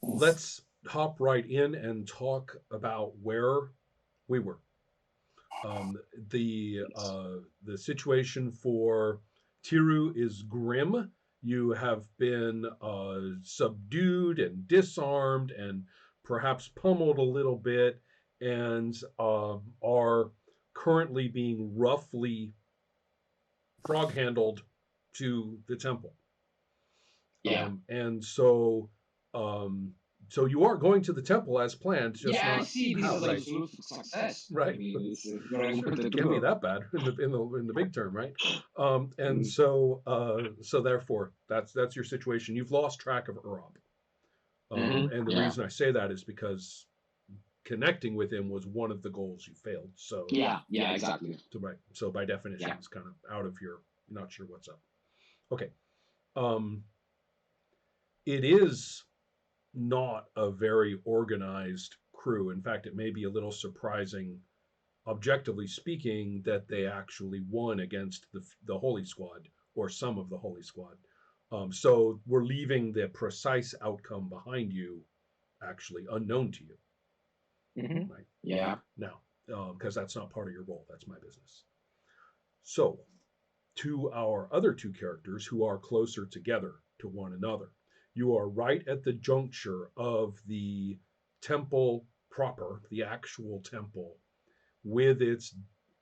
Let's hop right in and talk about where we were. Um, the situation for Tiru is grim. You have been subdued and disarmed and perhaps pummeled a little bit, and are currently being roughly frog handled to the temple. Yeah. And um, so you are going to the temple as planned, just Yeah, I not see this how, as a right? absolute success. I Right. mean, it's very Sure, important it to can't be go. that bad in the big term, right? And Mm. so therefore, that's your situation. You've lost track of Urop, and the Yeah. reason I say that is because connecting with him was one of the goals you failed. So Yeah. Yeah. Exactly. right. So by definition, Yeah. it's kind of out of your. You're not sure what's up. Okay. Um, it is not a very organized crew. In fact, it may be a little surprising, objectively speaking, that they actually won against the Holy Squad or some of the Holy Squad. So we're leaving the precise outcome behind you, actually unknown to you, right Yeah. now, because that's not part of your role. That's my business. So to our other two characters who are closer together to one another. You are right at the juncture of the temple proper, the actual temple, with its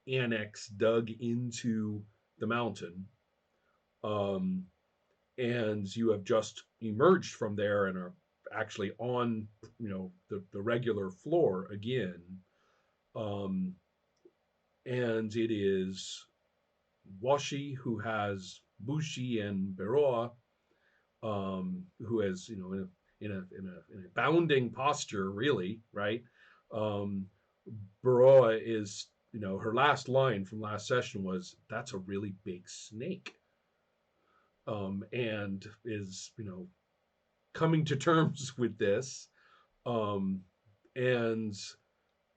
annex dug into the mountain. Um, and you have just emerged from there and are actually on, the regular floor again. Um, and it is Washi who has Bushi and Beroa, who has, in a bounding posture, really, right? Um, Baroa is, her last line from last session was, "That's a really big snake," and is, coming to terms with this. Um, and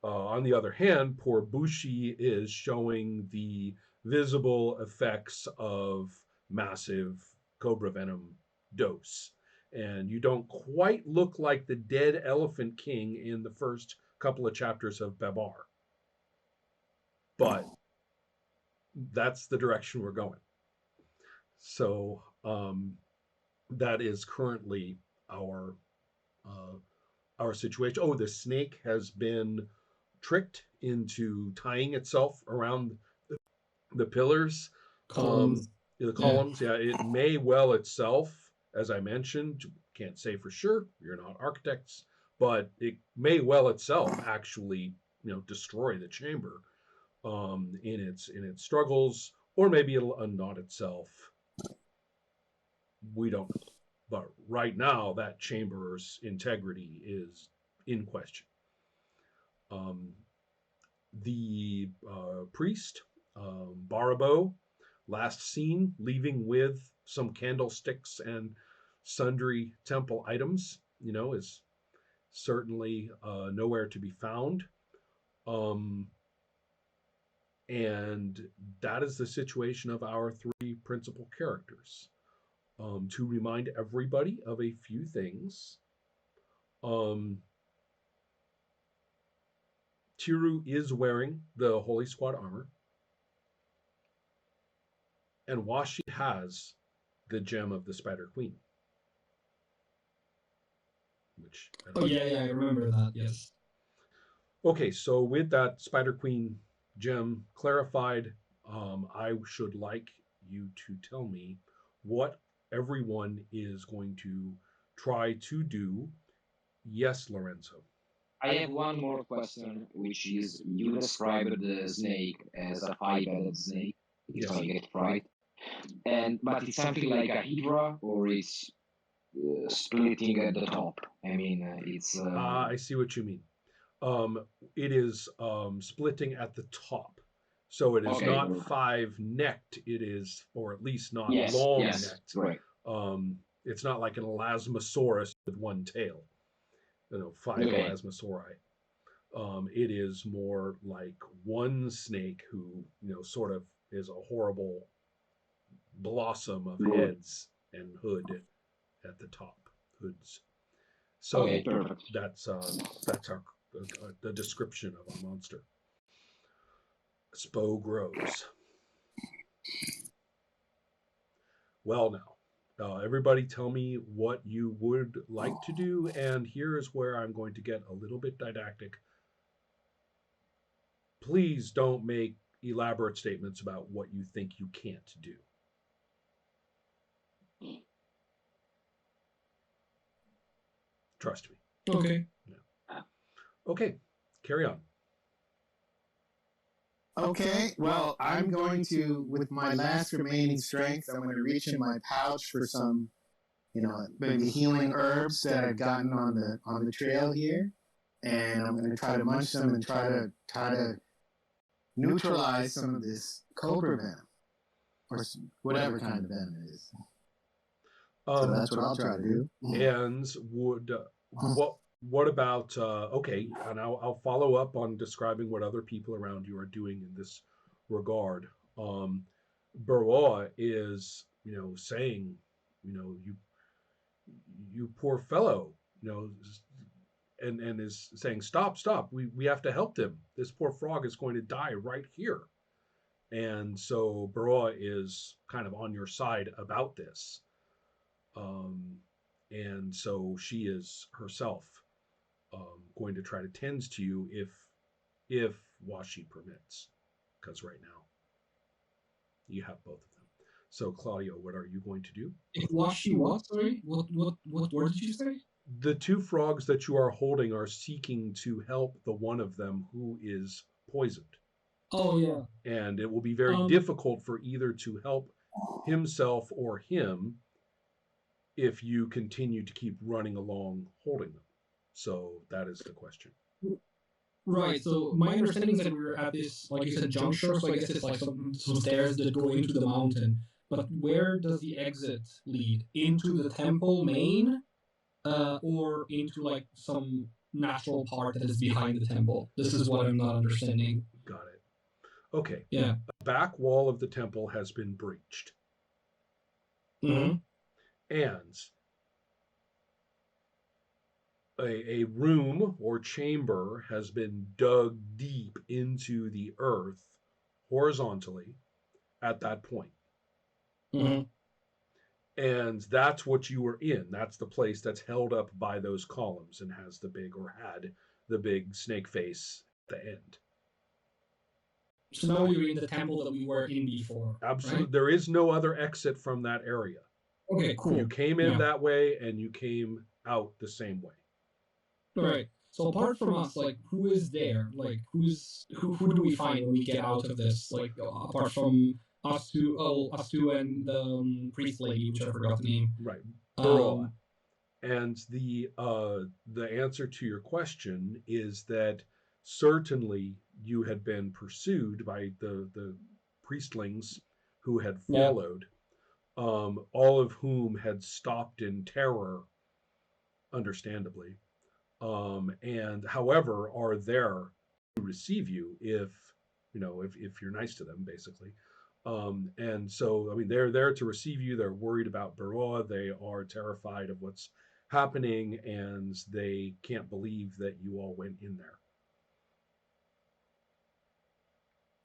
on the other hand, poor Bushi is showing the visible effects of massive cobra venom dose. And you don't quite look like the dead Elephant King in the first couple of chapters of Babar, but that's the direction we're going. So that is currently our uh, our situation. Oh, the snake has been tricked into tying itself around the pillars, um, Columns. the Yeah. columns. Yeah, it may well itself, as I mentioned, can't say for sure. You're not architects, but it may well itself actually, destroy the chamber in its struggles, or maybe it'll unknot itself. We don't know. But right now, that chamber's integrity is in question. Um, the priest, Barabo, last seen leaving with some candlesticks and sundry temple items, is certainly nowhere to be found. Um, and that is the situation of our three principal characters. To remind everybody of a few things, um, Tiru is wearing the Holy Squad armor, and Washi has the gem of the Spider Queen. Which Oh yeah, I remember that. Yes. Okay, so with that Spider Queen gem clarified, I should like you to tell me what everyone is going to try to do. Yes, Lorenzo. I have one more question, which is you described the snake as a five-headed snake, if Yes. I get it right, and but it's something like a hydra, or it's splitting at the top. I mean, it's. I see what you mean. It is splitting at the top. So it is Okay. not five necked, it is, or at least not Yes, long yes, necked. right. It's not like an elasmosaurus with one tail, five Okay. elasmosauri. It is more like one snake who, sort of is a horrible blossom of Good. heads and hood at the top, hoods. Okay, So perfect. that's our the description of our monster. Spo grows. Well, now, everybody tell me what you would like to do, and here is where I'm going to get a little bit didactic. Please don't make elaborate statements about what you think you can't do. Trust me. Okay. Okay, carry on. Okay, well, I'm going to, with my last remaining strength, I'm going to reach in my pouch for some, maybe healing herbs that I've gotten on the trail here, and I'm going to try to munch them and try to neutralize some of this cobra venom, or whatever kind of venom it is. So that's what I'll try to do. And would what about okay? And I'll follow up on describing what other people around you are doing in this regard. Baroa is saying you poor fellow, and is saying stop, we have to help them. This poor frog is going to die right here. And so Baroa is kind of on your side about this. And so she is herself going to try to tend to you if Washi permits, because right now you have both of them. So Claudio, what are you going to do? If Washi what? Sorry? What word did you say? The two frogs that you are holding are seeking to help the one of them who is poisoned. Oh yeah. And it will be very difficult for either to help himself or him if you continue to keep running along holding them. So that is the question. Right. So my understanding is that we're at this, like you said, juncture. So I guess it's like some stairs that go into the mountain. But where does the exit lead? Into the temple main, or into like some natural part that is behind the temple? This is what I'm not understanding. Got it. Okay. Yeah. The back wall of the temple has been breached. Mm-hmm. And a room or chamber has been dug deep into the earth horizontally at that point. Mm-hmm. And that's what you were in. That's the place that's held up by those columns and has had the big snake face at the end. So now we're in the temple that we were in before. Absolutely. Right? There is no other exit from that area. Okay, cool. You came in that way and you came out the same way. Right. So apart from us, like, who is there? Like, who do we find when we get out of this? Like, apart from us two and the priest lady, which I forgot the name. Right. Baroa. And the answer to your question is that certainly you had been pursued by the priestlings who had followed, all of whom had stopped in terror, understandably, and however are there to receive you if you're nice to them, basically. And so, I mean, they're there to receive you. They're worried about Baroa. They are terrified of what's happening, and they can't believe that you all went in there.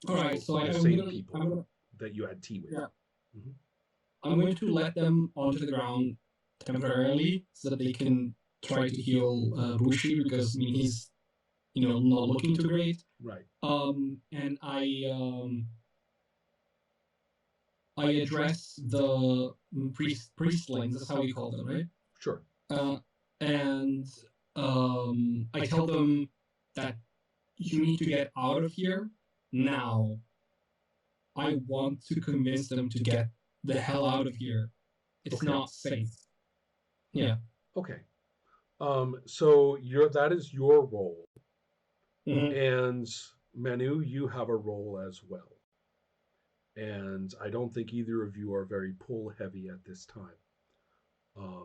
All right, so the same people that you had tea with. Yeah. Mm-hmm. I'm going to let them onto the ground temporarily so that they can try to heal Bushi, because I mean he's not looking too great. Right. And I address the priestlings. That's how we call them, right? Sure. And I tell them that you need to get out of here now. I want to convince them to get the hell out of here. It's not safe. Yeah. Okay. So that is your role. Mm-hmm. And Manu, you have a role as well. And I don't think either of you are very pull heavy at this time.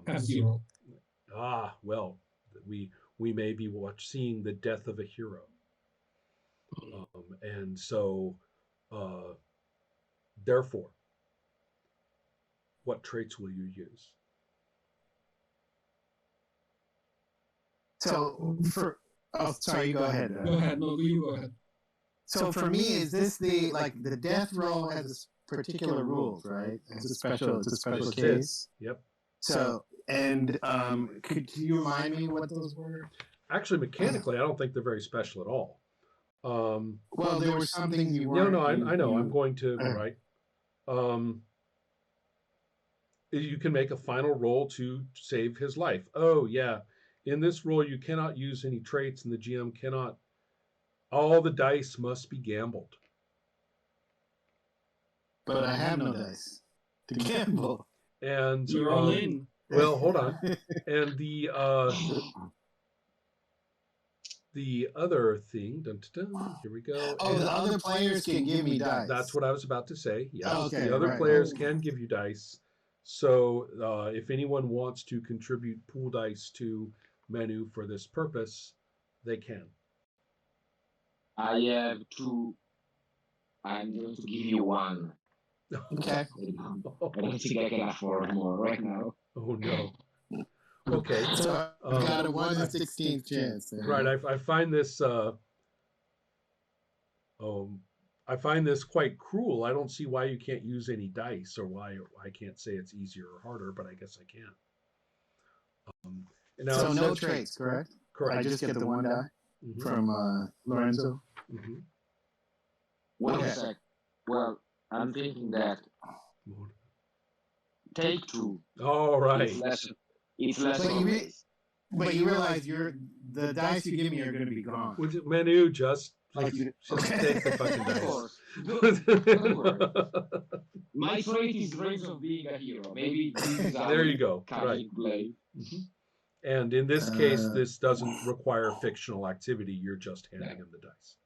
Have 0. Well, we may be seeing the death of a hero, and so uh, therefore, what traits will you use? So sorry, you go ahead. Go ahead. No, you go ahead. So for me, is this the death roll has particular rules, right? It's a special This case. is. Yep. So and could you remind me what those were? Actually, mechanically, I don't think they're very special at all. Well, there were some things you No, weren't. no, I know. You, I'm going to right. You can make a final roll to save his life. Oh yeah, in this roll you cannot use any traits, and the GM cannot. All the dice must be gambled. but I have no dice to gamble. And You're all in. well, hold on. And the other thing, dun, dun, dun, here we go. Oh, the other players can give me dice. That's what I was about to say. Yes, Okay, the other right. players can give you dice. So if anyone wants to contribute pool dice to Menu for this purpose, they can. I have 2. I'm going to give you 1. Okay. I don't think I can afford more right now. Oh no. Okay. So I've got a 1 in 16th chance. There. Right. I find this. I find this quite cruel. I don't see why you can't use any dice, or why I can't say it's easier or harder, but I guess I can. Now, so no traits, correct? Correct. I just get the 1 die from Lorenzo. Mm-hmm. Wait a sec. Well, I'm thinking that take 2. All right. It's less but you realize the dice you give me are going to be gone. Would you, Manu, just take the fucking dice. My trait is dreams of being a hero. Maybe this is how there you go. come Right. into play. Mm-hmm. And in this case, this doesn't require fictional activity. You're just handing him the dice.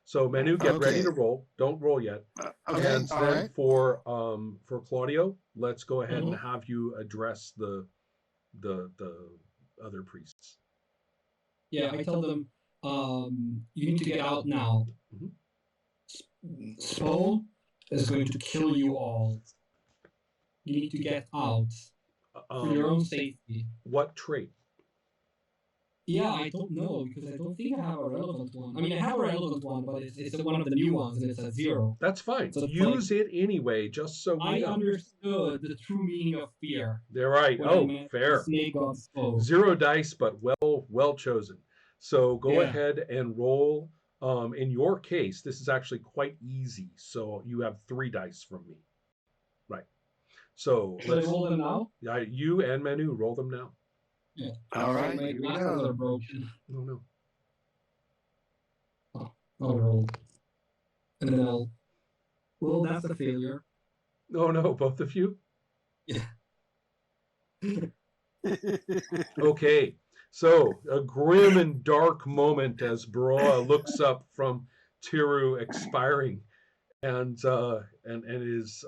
So Manu, get ready to roll. Don't roll yet. Okay. And then for Claudio, let's go ahead and have you address the other priests. Yeah, I tell them, you need to get out now. Spo is going to kill you all. You need to get out for your own safety. What trait? Yeah, I don't know, because I don't think I have a relevant one. I mean, I have a relevant one, but it's one of the new ones, and it's a 0. That's fine. So use it anyway, just so we know. understood the true meaning of fear. They're right. Oh, fair. Snake God Spo. 0 dice, but well chosen. So go ahead and roll. In your case, this is actually quite easy. So you have 3 dice from me. Right. So should I roll them now? You and Manu, roll them now. Yeah. All right. My glasses are broken. No. Oh, I'll roll. And then I'll. Well, that's a failure. No, both of you? Yeah. Okay. So a grim and dark moment as Baroa looks up from Tiru expiring, and is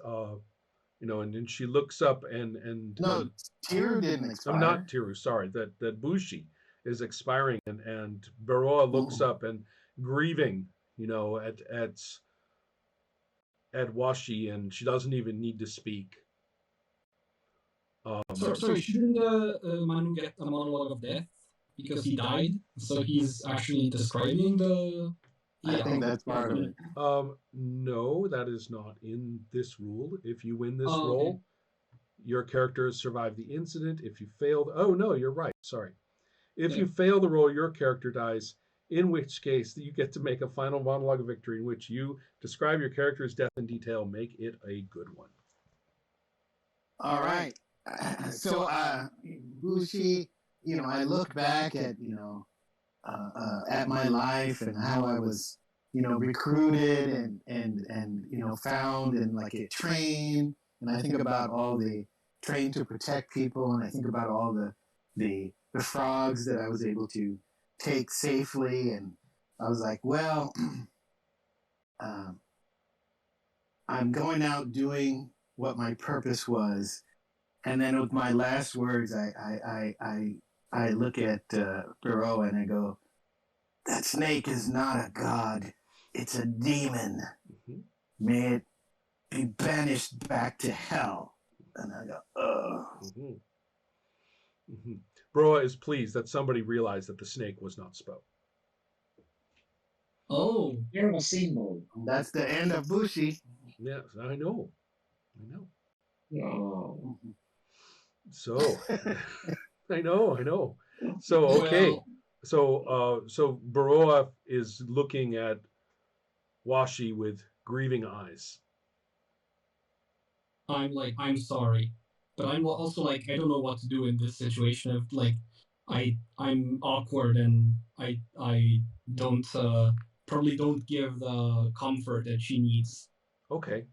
and then she looks up and no, Tiru didn't expire. I'm not Tiru, sorry. That Bushi is expiring, and Baroa looks up and grieving, at Washi, and she doesn't even need to speak. Sorry, shouldn't Manu get a monologue of death because he died? So he's actually describing the. I think that's part of it. No, that is not in this rule. If you win this roll, your character has survived the incident. If you failed, no, you're right. Sorry. If you fail the roll, your character dies. In which case, you get to make a final monologue of victory in which you describe your character's death in detail. Make it a good one. All right. So, Bushi, I look back at my life and how I was, recruited and found and trained. And I think about all the trained to protect people, and I think about all the frogs that I was able to take safely. And I was like, well, I'm going out doing what my purpose was. And then with my last words, I look at Perot and I go, "That snake is not a god; it's a demon. Mhm. May it be banished back to hell." And I go, "Oh." Mhm. Mhm. Broa is pleased that somebody realized that the snake was not Spo. Oh, You're in a scene mode. That's the end of Bushi. Yes, I know. I know. No. So I know. So okay. well, So Baroa is looking at Washi with grieving eyes. I'm like, I'm sorry, but I'm also like, I don't know what to do in this situation. Of like, I'm awkward and I don't probably don't give the comfort that she needs. Okay.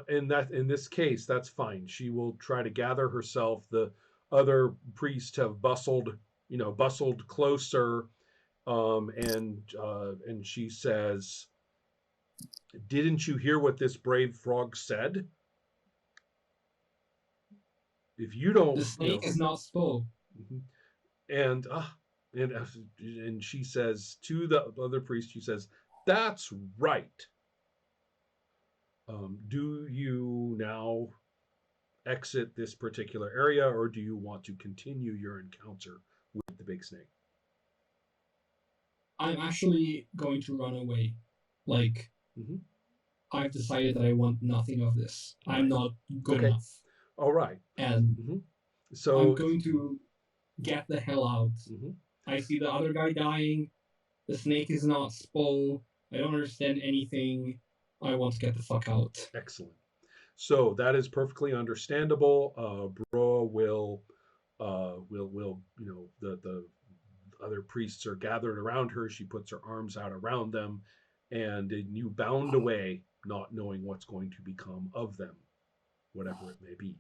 In this case, that's fine. She will try to gather herself. The other priests have bustled closer, and she says, "Didn't you hear what this brave frog said? If you The don't, snake is not spoke. Mhm. and and and she says to the other priest, she says, "That's right. Do you now exit this particular area, or do you want to continue your encounter with the big snake?" I'm actually going to run away. Like, Mm-hmm. I've decided that I want nothing of this. I'm Right. not good Okay. enough, All right. and Mm-hmm. I'm So, going to get the hell out. mm-hmm. I see the other guy dying. The snake is not Spo. I don't understand anything. I want to get the fuck out. Excellent. So that is perfectly understandable. Bro will the other priests are gathered around her. She puts her arms out around them, and you bound away, not knowing what's going to become of them, whatever it may be.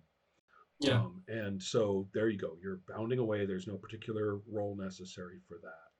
Yeah. And so there you go. You're bounding away. There's no particular role necessary for that.